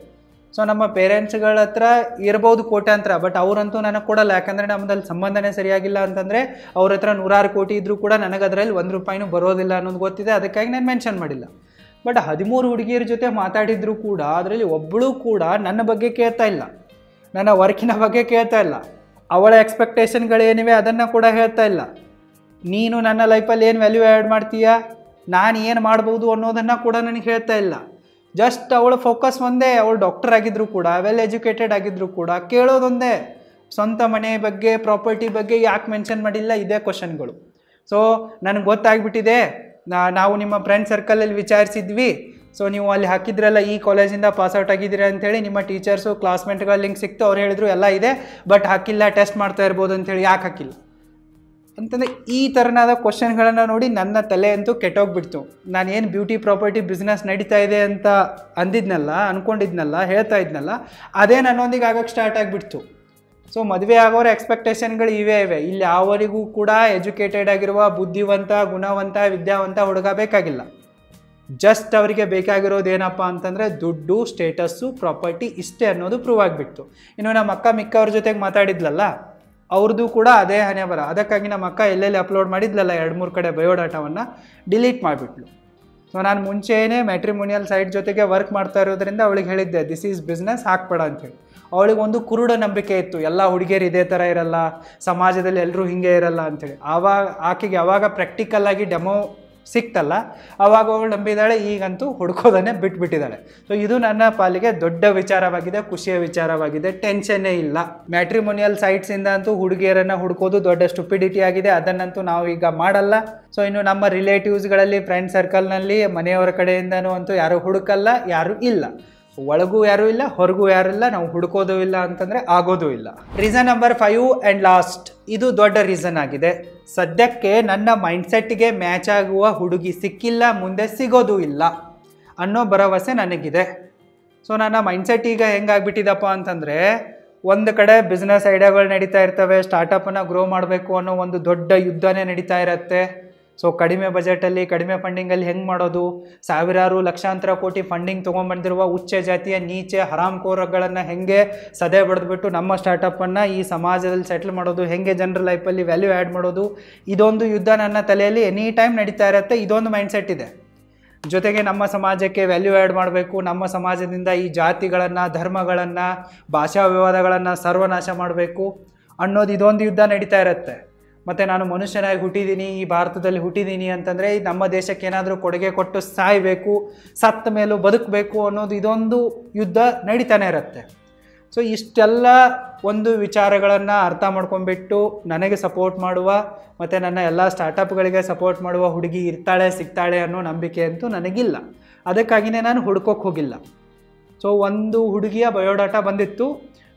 ಸೊ ನಮ್ಮ ಪೇರೆಂಟ್ಸ್ಗಳ ಹತ್ರ ಇರ್ಬೋದು ಕೋಟ್ಯಾಂತರ, ಬಟ್ ಅವರಂತೂ ನನಗೆ ಕೊಡಲ್ಲ. ಯಾಕಂದರೆ ನಮ್ಮದಲ್ಲಿ ಸಂಬಂಧನೇ ಸರಿಯಾಗಿಲ್ಲ ಅಂತಂದರೆ ಅವ್ರ ಹತ್ರ 100 ಕೋಟಿ ಇದ್ದರೂ ಕೂಡ ನನಗೆ ಅದರಲ್ಲಿ 1 ರೂಪಾಯಿನೂ ಬರೋದಿಲ್ಲ ಅನ್ನೋದು ಗೊತ್ತಿದೆ. ಅದಕ್ಕಾಗಿ ನಾನು ಮೆನ್ಷನ್ ಮಾಡಿಲ್ಲ. ಬಟ್ 13 ಹುಡುಗಿಯರ ಜೊತೆ ಮಾತಾಡಿದ್ರು ಕೂಡ ಅದರಲ್ಲಿ ಒಬ್ಬಳು ಕೂಡ ನನ್ನ ಬಗ್ಗೆ ಕೇಳ್ತಾ ಇಲ್ಲ, ನನ್ನ ವರ್ಕಿನ ಬಗ್ಗೆ ಕೇಳ್ತಾ ಇಲ್ಲ, ಅವಳ ಎಕ್ಸ್ಪೆಕ್ಟೇಷನ್ಗಳೇನಿವೆ ಅದನ್ನು ಕೂಡ ಹೇಳ್ತಾ ಇಲ್ಲ. ನೀನು ನನ್ನ ಲೈಫಲ್ಲಿ ಏನು ವ್ಯಾಲ್ಯೂ ಆ್ಯಡ್ ಮಾಡ್ತೀಯಾ, ನಾನು ಏನು ಮಾಡ್ಬೋದು ಅನ್ನೋದನ್ನು ಕೂಡ ನನಗೆ ಹೇಳ್ತಾ ಇಲ್ಲ. ಜಸ್ಟ್ ಅವಳ ಫೋಕಸ್ ಒಂದೇ. ಅವಳು ಡಾಕ್ಟರ್ ಆಗಿದ್ದರೂ ಕೂಡ, ವೆಲ್ ಎಜುಕೇಟೆಡ್ ಆಗಿದ್ದರೂ ಕೂಡ ಕೇಳೋದೊಂದೇ, ಸ್ವಂತ ಮನೆ ಬಗ್ಗೆ, ಪ್ರಾಪರ್ಟಿ ಬಗ್ಗೆ ಯಾಕೆ ಮೆನ್ಷನ್ ಮಾಡಿಲ್ಲ, ಇದೇ ಕ್ವಶನ್ಗಳು. ಸೊ ನನಗೆ ಗೊತ್ತಾಗ್ಬಿಟ್ಟಿದೆ. ನಾವು ನಿಮ್ಮ ಫ್ರೆಂಡ್ ಸರ್ಕಲಲ್ಲಿ ವಿಚಾರಿಸಿದ್ವಿ. ಸೊ ನೀವು ಅಲ್ಲಿ ಹಾಕಿದ್ರಲ್ಲ ಈ ಕಾಲೇಜಿಂದ ಪಾಸ್ಔಟ್ ಆಗಿದ್ದೀರಾ ಅಂಥೇಳಿ, ನಿಮ್ಮ ಟೀಚರ್ಸು ಕ್ಲಾಸ್ಮೇಟ್ಗಳ ಲಿಂಕ್ ಸಿಕ್ತು. ಅವ್ರು ಹೇಳಿದ್ರು ಎಲ್ಲ ಇದೆ, ಬಟ್ ಹಾಕಿಲ್ಲ, ಟೆಸ್ಟ್ ಮಾಡ್ತಾ ಇರ್ಬೋದು ಅಂಥೇಳಿ. ಯಾಕೆ ಹಾಕಿಲ್ಲ ಅಂತಂದರೆ ಈ ಥರನಾದ ಕ್ವಶನ್ಗಳನ್ನು ನೋಡಿ ನನ್ನ ತಲೆ ಅಂತೂ ಕೆಟ್ಟೋಗ್ಬಿಡ್ತು. ನಾನು ಏನು ಬ್ಯೂಟಿ ಪ್ರಾಪರ್ಟಿ ಬಿಸ್ನೆಸ್ ನಡೀತಾ ಇದೆ ಅಂತ ಅಂದ್ಕೊಂಡಿದ್ನಲ್ಲ, ಹೇಳ್ತಾ ಇದ್ನಲ್ಲ, ಅದೇ ನನ್ನೊಂದಿಗೆ ಆಗೋಕ್ಕೆ ಸ್ಟಾರ್ಟ್ ಆಗಿಬಿಡ್ತು. ಸೊ ಮದುವೆ ಆಗೋರ ಎಕ್ಸ್ಪೆಕ್ಟೇಷನ್ಗಳು ಇವೆ. ಇಲ್ಲಿ ಯಾವರಿಗೂ ಕೂಡ ಎಜುಕೇಟೆಡ್ ಆಗಿರುವ ಬುದ್ಧಿವಂತ, ಗುಣವಂತ, ವಿದ್ಯಾವಂತ ಹುಡುಗ ಬೇಕಾಗಿಲ್ಲ. ಜಸ್ಟ್ ಅವರಿಗೆ ಬೇಕಾಗಿರೋದು ಏನಪ್ಪ ಅಂತಂದರೆ ದುಡ್ಡು, ಸ್ಟೇಟಸ್ಸು, ಪ್ರಾಪರ್ಟಿ, ಇಷ್ಟೇ ಅನ್ನೋದು ಪ್ರೂವ್ ಆಗಿಬಿಡ್ತು. ಇನ್ನು ನಮ್ಮ ಅಕ್ಕ ಮಿಕ್ಕವ್ರ ಜೊತೆಗೆ ಮಾತಾಡಿದ್ಲಲ್ಲ, ಅವ್ರದ್ದು ಕೂಡ ಅದೇ ಹಣೆ ಬರ. ಅದಕ್ಕಾಗಿ ನಮ್ಮ ಅಕ್ಕ ಎಲ್ಲೆಲ್ಲಿ ಅಪ್ಲೋಡ್ ಮಾಡಿದ್ಲಲ್ಲ 2-3 ಕಡೆ ಬಯೋಡಾಟಾವನ್ನು ಡಿಲೀಟ್ ಮಾಡಿಬಿಟ್ಲು. ಸೊ ನಾನು ಮುಂಚೆಯೇ ಮ್ಯಾಟ್ರಿಮೋನಿಯಲ್ ಸೈಟ್ ಜೊತೆಗೆ ವರ್ಕ್ ಮಾಡ್ತಾ ಇರೋದ್ರಿಂದ ಅವಳಿಗೆ ಹೇಳಿದ್ದೆ ದಿಸ್ ಈಸ್ ಬಿಸ್ನೆಸ್, ಹಾಕ್ಬೇಡ ಅಂಥೇಳಿ. ಅವಳಿಗೆ ಒಂದು ಕುರುಡ ನಂಬಿಕೆ ಇತ್ತು, ಎಲ್ಲ ಹುಡುಗಿಯರು ಇದೇ ಥರ ಇರಲ್ಲ, ಸಮಾಜದಲ್ಲಿ ಎಲ್ಲರೂ ಹೀಗೆ ಇರಲ್ಲ ಅಂಥೇಳಿ. ಆಕೆಗೆ ಯಾವಾಗ ಪ್ರಾಕ್ಟಿಕಲ್ಲಾಗಿ ಡೆಮೋ ಸಿಕ್ತಲ್ಲ ಆವಾಗ ಅವಳು ನಂಬಿದ್ದಾಳೆ. ಈಗಂತೂ ಹುಡ್ಕೋದನ್ನೇ ಬಿಟ್ಬಿಟ್ಟಿದ್ದಾಳೆ. ಸೊ ಇದು ನನ್ನ ಪಾಲಿಗೆ ದೊಡ್ಡ ವಿಚಾರವಾಗಿದೆ, ಖುಷಿಯ ವಿಚಾರವಾಗಿದೆ, ಟೆನ್ಷನ್ನೇ ಇಲ್ಲ. ಮ್ಯಾಟ್ರಿಮೋನಿಯಲ್ ಸೈಟ್ಸಿಂದ ಅಂತೂ ಹುಡುಗಿಯರನ್ನು ಹುಡ್ಕೋದು ದೊಡ್ಡ ಸ್ಟುಪಿಡಿಟಿ ಆಗಿದೆ, ಅದನ್ನಂತೂ ನಾವು ಈಗ ಮಾಡಲ್ಲ. ಸೊ ಇನ್ನು ನಮ್ಮ ರಿಲೇಟಿವ್ಸ್ಗಳಲ್ಲಿ, ಫ್ರೆಂಡ್ ಸರ್ಕಲ್ನಲ್ಲಿ, ಮನೆಯವರ ಕಡೆಯಿಂದನೂ ಅಂತೂ ಯಾರೂ ಹುಡುಕಲ್ಲ, ಯಾರೂ ಇಲ್ಲ. ಒಳಗೂ ಯಾರೂ ಇಲ್ಲ, ಹೊರಗೂ ಯಾರೂ ಇಲ್ಲ, ನಾವು ಹುಡುಕೋದು ಇಲ್ಲ ಅಂತಂದರೆ ಆಗೋದು ಇಲ್ಲ. ರೀಸನ್ ನಂಬರ್ 5 ಆ್ಯಂಡ್ ಲಾಸ್ಟ್, ಇದು ದೊಡ್ಡ ರೀಸನ್ ಆಗಿದೆ. ಸದ್ಯಕ್ಕೆ ನನ್ನ ಮೈಂಡ್ಸೆಟ್ಗೆ ಮ್ಯಾಚ್ ಆಗುವ ಹುಡುಗಿ ಸಿಕ್ಕಿಲ್ಲ, ಮುಂದೆ ಸಿಗೋದು ಇಲ್ಲ ಅನ್ನೋ ಭರವಸೆ ನನಗಿದೆ. ಸೊ ನನ್ನ ಮೈಂಡ್ಸೆಟ್ ಈಗ ಹೆಂಗಾಗ್ಬಿಟ್ಟಿದಪ್ಪ ಅಂತಂದರೆ, ಒಂದು ಕಡೆ ಬಿಸ್ನೆಸ್ ಐಡಿಯಾಗಳು ನಡೀತಾ ಇರ್ತವೆ, ಸ್ಟಾರ್ಟಪ್ಪನ್ನು ಗ್ರೋ ಮಾಡಬೇಕು ಅನ್ನೋ ಒಂದು ದೊಡ್ಡ ಯುದ್ಧನೇ ನಡೀತಾ ಇರುತ್ತೆ. ಸೊ ಕಡಿಮೆ ಬಜೆಟಲ್ಲಿ, ಕಡಿಮೆ ಫಂಡಿಂಗಲ್ಲಿ ಹೆಂಗೆ ಮಾಡೋದು, ಸಾವಿರಾರು ಲಕ್ಷಾಂತರ ಕೋಟಿ ಫಂಡಿಂಗ್ ತೊಗೊಂಡ್ಬಂದಿರುವ ಉಚ್ಚ ಜಾತಿಯ ನೀಚೆ ಹರಾಮ್ಕೋರಗಳನ್ನು ಹೆಂಗೆ ಸದೆ ಬಡಿದ್ಬಿಟ್ಟು ನಮ್ಮ ಸ್ಟಾರ್ಟಪ್ಪನ್ನು ಈ ಸಮಾಜದಲ್ಲಿ ಸೆಟ್ಲ್ ಮಾಡೋದು, ಹೆಂಗೆ ಜನರ ಲೈಫಲ್ಲಿ ವ್ಯಾಲ್ಯೂ ಆ್ಯಡ್ ಮಾಡೋದು, ಇದೊಂದು ಯುದ್ಧ ನನ್ನ ತಲೆಯಲ್ಲಿ ಎನಿ ಟೈಮ್ ನಡೀತಾ ಇರುತ್ತೆ. ಇದೊಂದು ಮೈಂಡ್ಸೆಟ್ ಇದೆ. ಜೊತೆಗೆ ನಮ್ಮ ಸಮಾಜಕ್ಕೆ ವ್ಯಾಲ್ಯೂ ಆ್ಯಡ್ ಮಾಡಬೇಕು, ನಮ್ಮ ಸಮಾಜದಿಂದ ಈ ಜಾತಿಗಳನ್ನು, ಧರ್ಮಗಳನ್ನು, ಭಾಷಾ ವಿವಾದಗಳನ್ನು ಸರ್ವನಾಶ ಮಾಡಬೇಕು ಅನ್ನೋದು ಇದೊಂದು ಯುದ್ಧ ನಡೀತಾ ಇರುತ್ತೆ. ಮತ್ತು ನಾನು ಮನುಷ್ಯನಾಗಿ ಹುಟ್ಟಿದ್ದೀನಿ, ಈ ಭಾರತದಲ್ಲಿ ಹುಟ್ಟಿದ್ದೀನಿ ಅಂತಂದರೆ ನಮ್ಮ ದೇಶಕ್ಕೆ ಏನಾದರೂ ಕೊಡುಗೆ ಕೊಟ್ಟು ಸಾಯಬೇಕು, ಸತ್ತ ಮೇಲೂ ಬದುಕಬೇಕು ಅನ್ನೋದು ಇದೊಂದು ಯುದ್ಧ ನಡೀತಾನೆ ಇರುತ್ತೆ. ಸೊ ಇಷ್ಟೆಲ್ಲ ಒಂದು ವಿಚಾರಗಳನ್ನು ಅರ್ಥ ಮಾಡ್ಕೊಂಡ್ಬಿಟ್ಟು ನನಗೆ ಸಪೋರ್ಟ್ ಮಾಡುವ ಮತ್ತು ನನ್ನ ಎಲ್ಲ ಸ್ಟಾರ್ಟಪ್ಗಳಿಗೆ ಸಪೋರ್ಟ್ ಮಾಡುವ ಹುಡುಗಿ ಇರ್ತಾಳೆ, ಸಿಗ್ತಾಳೆ ಅನ್ನೋ ನಂಬಿಕೆ ಅಂತೂ ನನಗಿಲ್ಲ. ಅದಕ್ಕಾಗಿಯೇ ನಾನು ಹುಡ್ಕೋಕ್ಕೆ ಹೋಗಿಲ್ಲ. ಸೊ ಒಂದು ಹುಡುಗಿಯ ಬಯೋಡಾಟಾ ಬಂದಿತ್ತು.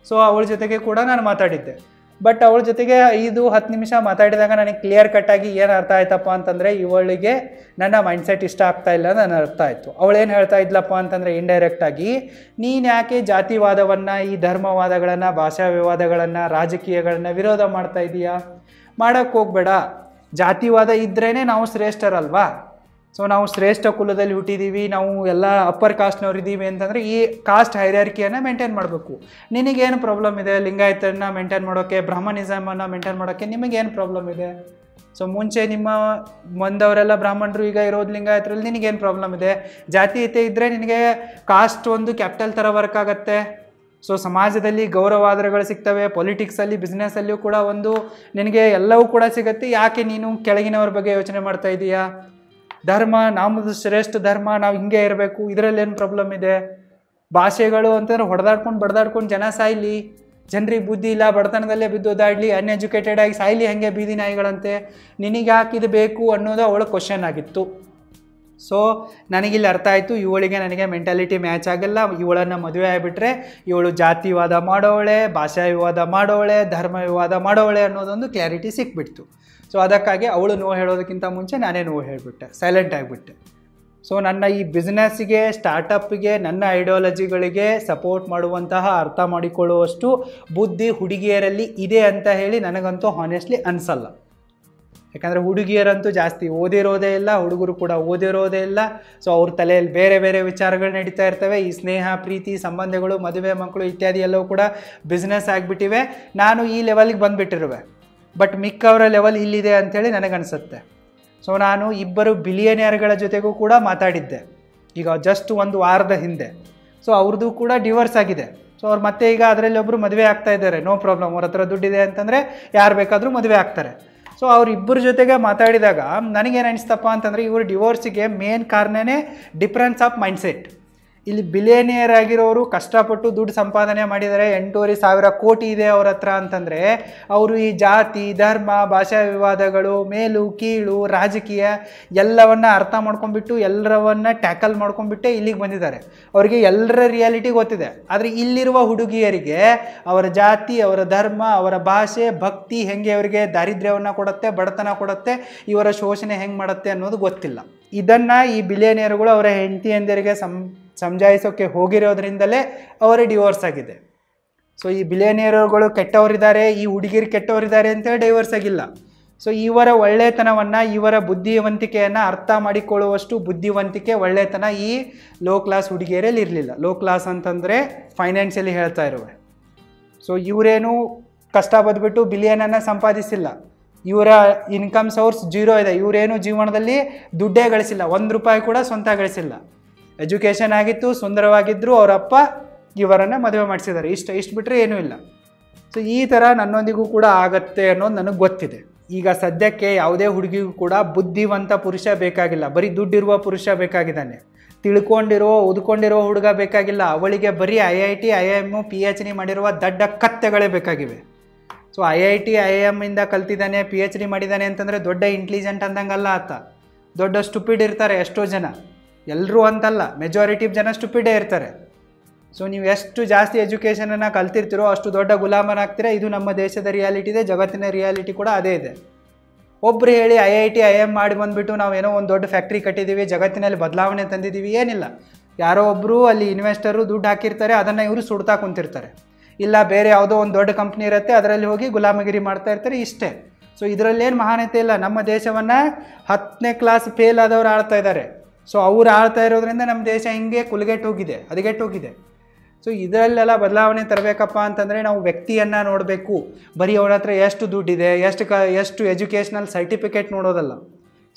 ಸೊ ಅವಳ ಜೊತೆಗೆ ಕೂಡ ನಾನು ಮಾತಾಡಿದ್ದೆ. ಬಟ್ ಅವಳ ಜೊತೆಗೆ 5-10 ನಿಮಿಷ ಮಾತಾಡಿದಾಗ ನನಗೆ ಕ್ಲಿಯರ್ ಕಟ್ಟಾಗಿ ಏನು ಅರ್ಥ ಆಯ್ತಪ್ಪ ಅಂತಂದರೆ, ಇವಳಿಗೆ ನನ್ನ ಮೈಂಡ್ಸೆಟ್ ಇಷ್ಟ ಆಗ್ತಾ ಇಲ್ಲ ನನ್ನ ಅರ್ಥ ಆಯಿತು. ಅವಳೇನು ಹೇಳ್ತಾ ಇದ್ಲಪ್ಪ ಅಂತಂದರೆ, ಇಂಡೈರೆಕ್ಟಾಗಿ ನೀನು ಯಾಕೆ ಜಾತಿವಾದವನ್ನು, ಈ ಧರ್ಮವಾದಗಳನ್ನು, ಭಾಷಾ ವಿವಾದಗಳನ್ನು, ರಾಜಕೀಯಗಳನ್ನು ವಿರೋಧ ಮಾಡ್ತಾ ಇದೀಯಾ? ಮಾಡೋಕ್ಕೆ ಹೋಗಬೇಡ. ಜಾತಿವಾದ ಇದ್ರೇ ನಾವು ಶ್ರೇಷ್ಠರಲ್ವಾ? ಸೊ ನಾವು ಶ್ರೇಷ್ಠ ಕುಲದಲ್ಲಿ ಹುಟ್ಟಿದ್ದೀವಿ, ನಾವು ಎಲ್ಲ ಅಪ್ಪರ್ ಕಾಸ್ಟ್ನವ್ರು ಇದ್ದೀವಿ ಅಂತಂದರೆ ಈ ಕಾಸ್ಟ್ ಹೈರಾರ್ಕಿಯನ್ನು ಮೇಂಟೈನ್ ಮಾಡಬೇಕು. ನಿನಗೇನು ಪ್ರಾಬ್ಲಮ್ ಇದೆ ಲಿಂಗಾಯತನ ಮೇಂಟೈನ್ ಮಾಡೋಕ್ಕೆ, ಬ್ರಾಹ್ಮಣಿಸಮನ್ನು ಮೇಂಟೈನ್ ಮಾಡೋಕ್ಕೆ? ನಿಮಗೇನು ಪ್ರಾಬ್ಲಮ್ ಇದೆ? ಸೊ ಮುಂಚೆ ನಿಮ್ಮ ಬಂದವರೆಲ್ಲ ಬ್ರಾಹ್ಮಣರು, ಈಗ ಇರೋದು ಲಿಂಗಾಯತರಲ್ಲಿ, ನಿನಗೇನು ಪ್ರಾಬ್ಲಮ್ ಇದೆ? ಜಾತೀಯತೆ ಇದ್ದರೆ ನಿನಗೆ ಕಾಸ್ಟ್ ಒಂದು ಕ್ಯಾಪಿಟಲ್ ಥರ ವರ್ಕ್ ಆಗುತ್ತೆ. ಸೊ ಸಮಾಜದಲ್ಲಿ ಗೌರವಾದರಗಳು ಸಿಗ್ತವೆ, ಪೊಲಿಟಿಕ್ಸಲ್ಲಿ, ಬಿಸ್ನೆಸ್ಸಲ್ಲಿಯೂ ಕೂಡ ಒಂದು ನಿನಗೆ ಎಲ್ಲವೂ ಕೂಡ ಸಿಗುತ್ತೆ. ಯಾಕೆ ನೀನು ಕೆಳಗಿನವ್ರ ಬಗ್ಗೆ ಯೋಚನೆ ಮಾಡ್ತಾ ಇದೀಯಾ? ಧರ್ಮ, ನಮ್ಮದು ಶ್ರೇಷ್ಠ ಧರ್ಮ, ನಾವು ಹಿಂಗೆ ಇರಬೇಕು, ಇದರಲ್ಲೇನು ಪ್ರಾಬ್ಲಮ್ ಇದೆ? ಭಾಷೆಗಳು ಅಂತಂದ್ರೆ ಬಡ್ದಾಡ್ಕೊಂಡು ಜನ ಸಾಯ್ಲಿ, ಜನರಿಗೆ ಬುದ್ಧಿ ಇಲ್ಲ, ಬಡತನದಲ್ಲೇ ಬಿದ್ದು ಓದಾಡಲಿ, ಅನ್ಎಜುಕೇಟೆಡ್ ಆಗಿ ಸಾಯ್ಲಿ ಹಾಗೆ ಬೀದಿ ನಾಯಿಗಳಂತೆ, ನಿನಗೆ ಹಾಕಿದು ಬೇಕು ಅನ್ನೋದು ಅವಳ ಕ್ವಶನ್ ಆಗಿತ್ತು. ಸೊ ನನಗಿಲ್ಲಿ ಅರ್ಥ ಆಯಿತು, ಇವಳಿಗೆ ನನಗೆ ಮೆಂಟಾಲಿಟಿ ಮ್ಯಾಚ್ ಆಗಲ್ಲ. ಇವಳನ್ನು ಮದುವೆ ಆಗಿಬಿಟ್ರೆ ಇವಳು ಜಾತಿವಾದ ಮಾಡೋವಳೆ, ಭಾಷಾ ವಿವಾದ ಮಾಡೋವಳೆ, ಧರ್ಮ ವಿವಾದ ಮಾಡೋವಳೆ ಅನ್ನೋದೊಂದು ಕ್ಲಾರಿಟಿ ಸಿಕ್ಬಿಡ್ತು. ಸೊ ಅದಕ್ಕಾಗಿ ಅವಳು ನೋವು ಹೇಳೋದಕ್ಕಿಂತ ಮುಂಚೆ ನಾನೇ ನೋವು ಹೇಳಿಬಿಟ್ಟೆ, ಸೈಲೆಂಟ್ ಆಗಿಬಿಟ್ಟೆ. ಸೊ ನನ್ನ ಈ ಬಿಸ್ನೆಸ್ಸಿಗೆ, ಸ್ಟಾರ್ಟಪ್ಗೆ, ನನ್ನ ಐಡಿಯಾಲಜಿಗಳಿಗೆ ಸಪೋರ್ಟ್ ಮಾಡುವಂತಹ, ಅರ್ಥ ಮಾಡಿಕೊಳ್ಳುವಷ್ಟು ಬುದ್ಧಿ ಹುಡುಗಿಯರಲ್ಲಿ ಇದೆ ಅಂತ ಹೇಳಿ ನನಗಂತೂ ಹಾನೆಸ್ಟ್ಲಿ ಅನಿಸಲ್ಲ. ಯಾಕಂದರೆ ಹುಡುಗಿಯರಂತೂ ಜಾಸ್ತಿ ಓದಿರೋದೇ ಇಲ್ಲ, ಹುಡುಗರು ಕೂಡ ಓದಿರೋದೇ ಇಲ್ಲ. ಸೊ ಅವ್ರ ತಲೆಯಲ್ಲಿ ಬೇರೆ ಬೇರೆ ವಿಚಾರಗಳು ನಡೀತಾ ಇರ್ತವೆ. ಈ ಸ್ನೇಹ, ಪ್ರೀತಿ, ಸಂಬಂಧಗಳು, ಮದುವೆ, ಮಕ್ಕಳು ಇತ್ಯಾದಿ ಎಲ್ಲವೂ ಕೂಡ ಬಿಸ್ನೆಸ್ ಆಗಿಬಿಟ್ಟಿವೆ. ನಾನು ಈ ಲೆವೆಲ್ಗೆ ಬಂದುಬಿಟ್ಟಿರುವೆ, ಬಟ್ ಮಿಕ್ಕವರ ಲೆವೆಲ್ ಇಲ್ಲಿದೆ ಅಂಥೇಳಿ ನನಗನ್ಸುತ್ತೆ. ಸೊ ನಾನು ಇಬ್ಬರು ಬಿಲಿಯನಿಯರ್ಗಳ ಜೊತೆಗೂ ಕೂಡ ಮಾತಾಡಿದ್ದೆ ಈಗ ಜಸ್ಟ್ ಒಂದು ವಾರದ ಹಿಂದೆ. ಸೊ ಅವ್ರದ್ದು ಕೂಡ ಡಿವೋರ್ಸ್ ಆಗಿದೆ. ಸೊ ಅವ್ರು ಮತ್ತೆ ಈಗ ಅದರಲ್ಲಿ ಒಬ್ಬರು ಮದುವೆ ಆಗ್ತಾ ಇದ್ದಾರೆ, ನೋ ಪ್ರಾಬ್ಲಮ್. ಅವ್ರ ಹತ್ರ ದುಡ್ಡಿದೆ ಅಂತಂದರೆ ಯಾರು ಬೇಕಾದರೂ ಮದುವೆ ಆಗ್ತಾರೆ. ಸೊ ಅವರಿಬ್ಬರ ಜೊತೆಗೆ ಮಾತಾಡಿದಾಗ ನನಗೇನು ಅನಿಸ್ತಪ್ಪ ಅಂತಂದರೆ, ಇವರು ಡಿವೋರ್ಸಿಗೆ ಮೇನ್ ಕಾರಣನೇ ಡಿಫ್ರೆನ್ಸ್ ಆಫ್ ಮೈಂಡ್ಸೆಟ್. ಇಲ್ಲಿ ಬಿಲಿಯನಿಯರ್ ಆಗಿರೋರು ಕಷ್ಟಪಟ್ಟು ದುಡ್ಡು ಸಂಪಾದನೆ ಮಾಡಿದ್ದಾರೆ, 8,500 ಕೋಟಿ ಇದೆ ಅವ್ರ ಹತ್ರ ಅಂತಂದರೆ, ಅವರು ಈ ಜಾತಿ, ಧರ್ಮ, ಭಾಷಾ ವಿವಾದಗಳು, ಮೇಲು ಕೀಳು, ರಾಜಕೀಯ ಎಲ್ಲವನ್ನ ಅರ್ಥ ಮಾಡ್ಕೊಂಡ್ಬಿಟ್ಟು ಎಲ್ಲರವನ್ನ ಟ್ಯಾಕಲ್ ಮಾಡ್ಕೊಂಡ್ಬಿಟ್ಟೆ ಇಲ್ಲಿಗೆ ಬಂದಿದ್ದಾರೆ. ಅವರಿಗೆ ಎಲ್ಲರ ರಿಯಾಲಿಟಿ ಗೊತ್ತಿದೆ. ಆದರೆ ಇಲ್ಲಿರುವ ಹುಡುಗಿಯರಿಗೆ ಅವರ ಜಾತಿ, ಅವರ ಧರ್ಮ, ಅವರ ಭಾಷೆ, ಭಕ್ತಿ ಹೆಂಗೆ ಅವರಿಗೆ ದಾರಿದ್ರ್ಯವನ್ನು ಕೊಡುತ್ತೆ, ಬಡತನ ಕೊಡುತ್ತೆ, ಇವರ ಶೋಷಣೆ ಹೆಂಗೆ ಮಾಡುತ್ತೆ ಅನ್ನೋದು ಗೊತ್ತಿಲ್ಲ. ಇದನ್ನು ಈ ಬಿಲಿಯನಿಯರ್ಗಳು ಅವರ ಹೆಂಡತಿಯಂದಿರಿಗೆ ಸಮಜಾಯಿಸೋಕ್ಕೆ ಹೋಗಿರೋದ್ರಿಂದಲೇ ಅವರ ಡಿವೋರ್ಸ್ ಆಗಿದೆ. ಸೊ ಈ ಬಿಲಿಯನಿಯರ್ಗಳು ಕೆಟ್ಟವರಿದ್ದಾರೆ, ಈ ಹುಡುಗಿರು ಕೆಟ್ಟವರಿದ್ದಾರೆ ಅಂತೇಳಿ ಡೈವರ್ಸ್ ಆಗಿಲ್ಲ. ಸೊ ಇವರ ಒಳ್ಳೆತನವನ್ನು, ಇವರ ಬುದ್ಧಿವಂತಿಕೆಯನ್ನು ಅರ್ಥ ಮಾಡಿಕೊಳ್ಳುವಷ್ಟು ಬುದ್ಧಿವಂತಿಕೆ, ಒಳ್ಳೆತನ ಈ ಲೋ ಕ್ಲಾಸ್ ಹುಡುಗಿಯರಲ್ಲಿ ಇರಲಿಲ್ಲ. ಲೋ ಕ್ಲಾಸ್ ಅಂತಂದರೆ ಫೈನಾನ್ಷಿಯಲಿ ಹೇಳ್ತಾ ಇರುವೆ. ಸೊ ಇವರೇನು ಕಷ್ಟ ಬದ್ಬಿಟ್ಟು ಬಿಲಿಯನನ್ನು ಸಂಪಾದಿಸಿಲ್ಲ, ಇವರ ಇನ್ಕಮ್ ಸೋರ್ಸ್ 0 ಇದೆ. ಇವರೇನು ಜೀವನದಲ್ಲಿ ದುಡ್ಡೇ ಗಳಿಸಿಲ್ಲ, 1 ರೂಪಾಯಿ ಕೂಡ ಸ್ವಂತ ಗಳಿಸಿಲ್ಲ. ಎಜುಕೇಷನ್ ಆಗಿತ್ತು, ಸುಂದರವಾಗಿದ್ದರು, ಅವರಪ್ಪ ಇವರನ್ನು ಮದುವೆ ಮಾಡಿಸಿದ್ದಾರೆ. ಇಷ್ಟು ಬಿಟ್ಟರೆ ಏನೂ ಇಲ್ಲ. ಸೊ ಈ ಥರ ನನ್ನೊಂದಿಗೂ ಕೂಡ ಆಗತ್ತೆ ಅನ್ನೋದು ನನಗೆ ಗೊತ್ತಿದೆ. ಈಗ ಸದ್ಯಕ್ಕೆ ಯಾವುದೇ ಹುಡುಗಿಗೂ ಕೂಡ ಬುದ್ಧಿವಂತ ಪುರುಷ ಬೇಕಾಗಿಲ್ಲ, ಬರೀ ದುಡ್ಡಿರುವ ಪುರುಷ ಬೇಕಾಗಿದ್ದಾನೆ. ತಿಳ್ಕೊಂಡಿರೋ, ಓದ್ಕೊಂಡಿರೋ ಹುಡುಗ ಬೇಕಾಗಿಲ್ಲ. ಅವಳಿಗೆ ಬರೀ IIT, IIM, PhD ಮಾಡಿರುವ ದಡ್ಡ ಕತ್ತೆಗಳೇ ಬೇಕಾಗಿವೆ. ಸೊ IIT, IIM ಇಂದ ಕಲ್ತಿದ್ದಾನೆ, PhD ಮಾಡಿದ್ದಾನೆ ಅಂತಂದರೆ ದೊಡ್ಡ ಇಂಟೆಲಿಜೆಂಟ್ ಅಂದಂಗಲ್ಲ ಆತ. ದೊಡ್ಡ ಸ್ಟುಪಿಡ್ ಇರ್ತಾರೆ ಎಷ್ಟೋ ಜನ, ಎಲ್ಲರೂ ಅಂತಲ್ಲ, ಮೆಜಾರಿಟಿ ಜನ ಸ್ಟುಪಿಡೇ ಇರ್ತಾರೆ. ಸೊ ನೀವು ಎಷ್ಟು ಜಾಸ್ತಿ ಎಜುಕೇಷನನ್ನು ಕಲ್ತಿರ್ತೀರೋ ಅಷ್ಟು ದೊಡ್ಡ ಗುಲಾಮನಾಗ್ತೀರಾ. ಇದು ನಮ್ಮ ದೇಶದ ರಿಯಾಲಿಟಿ ಇದೆ, ಜಗತ್ತಿನ ರಿಯಾಲಿಟಿ ಕೂಡ ಅದೇ ಇದೆ. ಒಬ್ಬರು ಹೇಳಿ IIT, IIM ಮಾಡಿ ಬಂದುಬಿಟ್ಟು ನಾವೇನೋ ಒಂದು ದೊಡ್ಡ ಫ್ಯಾಕ್ಟ್ರಿ ಕಟ್ಟಿದ್ದೀವಿ, ಜಗತ್ತಿನಲ್ಲಿ ಬದಲಾವಣೆ ತಂದಿದ್ದೀವಿ, ಏನಿಲ್ಲ. ಯಾರೋ ಒಬ್ಬರು ಅಲ್ಲಿ ಇನ್ವೆಸ್ಟರು ದುಡ್ಡು ಹಾಕಿರ್ತಾರೆ, ಅದನ್ನು ಇವರು ಸುಡ್ತಾ ಕುಂತಿರ್ತಾರೆ. ಇಲ್ಲ ಬೇರೆ ಯಾವುದೋ ಒಂದು ದೊಡ್ಡ ಕಂಪ್ನಿ ಇರುತ್ತೆ, ಅದರಲ್ಲಿ ಹೋಗಿ ಗುಲಾಮಗಿರಿ ಮಾಡ್ತಾ ಇರ್ತಾರೆ, ಇಷ್ಟೇ. ಸೊ ಇದರಲ್ಲೇನು ಮಹಾನತೆ ಇಲ್ಲ. ನಮ್ಮ ದೇಶವನ್ನು 10ನೇ ಕ್ಲಾಸ್ ಫೇಲ್ ಆದವರು ಆಳ್ತಾ ಇದ್ದಾರೆ. ಸೊ ಅವ್ರು ಆಳ್ತಾ ಇರೋದ್ರಿಂದ ನಮ್ಮ ದೇಶ ಹಿಂಗೆ ಕುಲಗೆಟ್ಟೋಗಿದೆ, ಹದಗೆಟ್ಟೋಗಿದೆ. ಸೊ ಇದರಲ್ಲೆಲ್ಲ ಬದಲಾವಣೆ ತರಬೇಕಪ್ಪ ಅಂತಂದರೆ ನಾವು ವ್ಯಕ್ತಿಯನ್ನು ನೋಡಬೇಕು. ಬರೀ ಅವನ ಹತ್ರ ಎಷ್ಟು ದುಡ್ಡಿದೆ, ಎಷ್ಟು ಎಜುಕೇಷ್ನಲ್ ಸರ್ಟಿಫಿಕೇಟ್ ನೋಡೋದಲ್ಲ.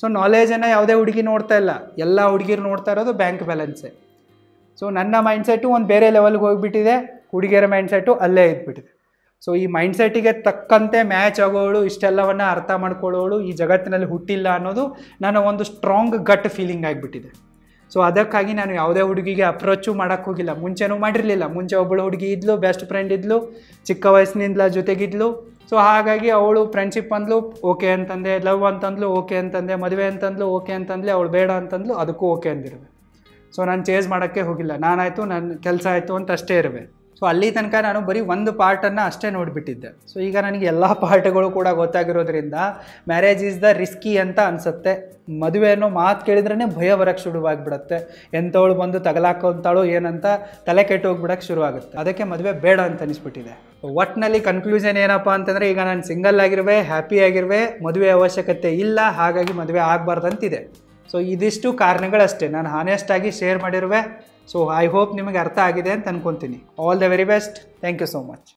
ಸೊ ನಾಲೆಜನ್ನು ಯಾವುದೇ ಹುಡುಗಿ ನೋಡ್ತಾ ಇಲ್ಲ, ಎಲ್ಲ ಹುಡುಗಿರು ನೋಡ್ತಾ ಇರೋದು ಬ್ಯಾಂಕ್ ಬ್ಯಾಲೆನ್ಸೇ. ಸೊ ನನ್ನ ಮೈಂಡ್ಸೆಟ್ಟು ಒಂದು ಬೇರೆ ಲೆವೆಲ್ಗೆ ಹೋಗಿಬಿಟ್ಟಿದೆ, ಹುಡುಗಿಯರ ಮೈಂಡ್ಸೆಟ್ಟು ಅಲ್ಲೇ ಇದ್ಬಿಟ್ಟಿದೆ. ಸೊ ಈ ಮೈಂಡ್ಸೆಟ್ಟಿಗೆ ತಕ್ಕಂತೆ ಮ್ಯಾಚ್ ಆಗೋವಳು, ಇಷ್ಟೆಲ್ಲವನ್ನು ಅರ್ಥ ಮಾಡ್ಕೊಳ್ಳೋಳು ಈ ಜಗತ್ತಿನಲ್ಲಿ ಹುಟ್ಟಿಲ್ಲ ಅನ್ನೋದು ನನ್ನ ಒಂದು ಸ್ಟ್ರಾಂಗ್ ಗಟ್ ಫೀಲಿಂಗ್ ಆಗಿಬಿಟ್ಟಿದೆ. ಸೊ ಅದಕ್ಕಾಗಿ ನಾನು ಯಾವುದೇ ಹುಡುಗಿಗೆ ಅಪ್ರೋಚು ಮಾಡೋಕ್ಕೆ ಹೋಗಿಲ್ಲ. ಮುಂಚೆನೂ ಮಾಡಿರಲಿಲ್ಲ. ಮುಂಚೆ ಒಬ್ಬಳು ಹುಡುಗಿ ಇದ್ಲು, ಬೆಸ್ಟ್ ಫ್ರೆಂಡ್ ಇದ್ಲು, ಚಿಕ್ಕ ವಯಸ್ಸಿನಿಂದ ಜೊತೆಗಿದ್ಲು. ಸೊ ಹಾಗಾಗಿ ಅವಳು ಫ್ರೆಂಡ್ಶಿಪ್ ಅಂದ್ಲು, ಓಕೆ ಅಂತಂದೆ. ಲವ್ ಅಂತಂದ್ಲು, ಓಕೆ ಅಂತಂದೆ. ಮದುವೆ ಅಂತಂದ್ಲು, ಓಕೆ ಅಂತಂದ್ಲೆ. ಅವಳು ಬೇಡ ಅಂತಂದ್ಲು, ಅದಕ್ಕೂ ಓಕೆ ಅಂದಿರುವೆ. ಸೊ ನಾನು ಚೇಸ್ ಮಾಡೋಕ್ಕೆ ಹೋಗಿಲ್ಲ. ನಾನಾಯಿತು, ನನ್ನ ಕೆಲಸ ಆಯಿತು ಅಂತ ಅಷ್ಟೇ ಇರುವೆ. ಸೊ ಅಲ್ಲಿ ತನಕ ನಾನು ಬರೀ ಒಂದು ಪಾರ್ಟನ್ನು ಅಷ್ಟೇ ನೋಡಿಬಿಟ್ಟಿದ್ದೆ. ಸೊ ಈಗ ನನಗೆ ಎಲ್ಲ ಪಾರ್ಟ್ಗಳು ಕೂಡ ಗೊತ್ತಾಗಿರೋದ್ರಿಂದ ಮ್ಯಾರೇಜ್ ಈಸ್ ದ ರಿಸ್ಕಿ ಅಂತ ಅನಿಸುತ್ತೆ. ಮದುವೆ ಅನ್ನೋ ಮಾತು ಕೇಳಿದ್ರೇ ಭಯ ಬರೋಕ್ಕೆ ಶುರುವಾಗಿಬಿಡುತ್ತೆ. ಎಂಥವಳು ಬಂದು ತಗಲಾಕೊಂತಾಳೋ ಏನಂತ ತಲೆ ಕೆಟ್ಟು ಹೋಗ್ಬಿಡೋಕ್ಕೆ ಶುರುವಾಗುತ್ತೆ. ಅದಕ್ಕೆ ಮದುವೆ ಬೇಡ ಅಂತ ಅನಿಸ್ಬಿಟ್ಟಿದೆ. ಒಟ್ಟಿನಲ್ಲಿ ಕನ್ಕ್ಲೂಷನ್ ಏನಪ್ಪ ಅಂತಂದರೆ, ಈಗ ನಾನು ಸಿಂಗಲ್ ಆಗಿರುವೆ, ಹ್ಯಾಪಿ ಆಗಿರುವೆ, ಮದುವೆ ಅವಶ್ಯಕತೆ ಇಲ್ಲ, ಹಾಗಾಗಿ ಮದುವೆ ಆಗಬಾರ್ದಂತಿದೆ. ಸೊ ಇದಿಷ್ಟು ಕಾರಣಗಳಷ್ಟೇ ನಾನು ಹಾನೆಸ್ಟಾಗಿ ಶೇರ್ ಮಾಡಿರುವೆ. ಸೊ ಐ ಹೋಪ್ ನಿಮಗೆ ಅರ್ಥ ಆಗಿದೆ ಅಂತ ಅನ್ಕೊತೀನಿ. All the very best. Thank you so much.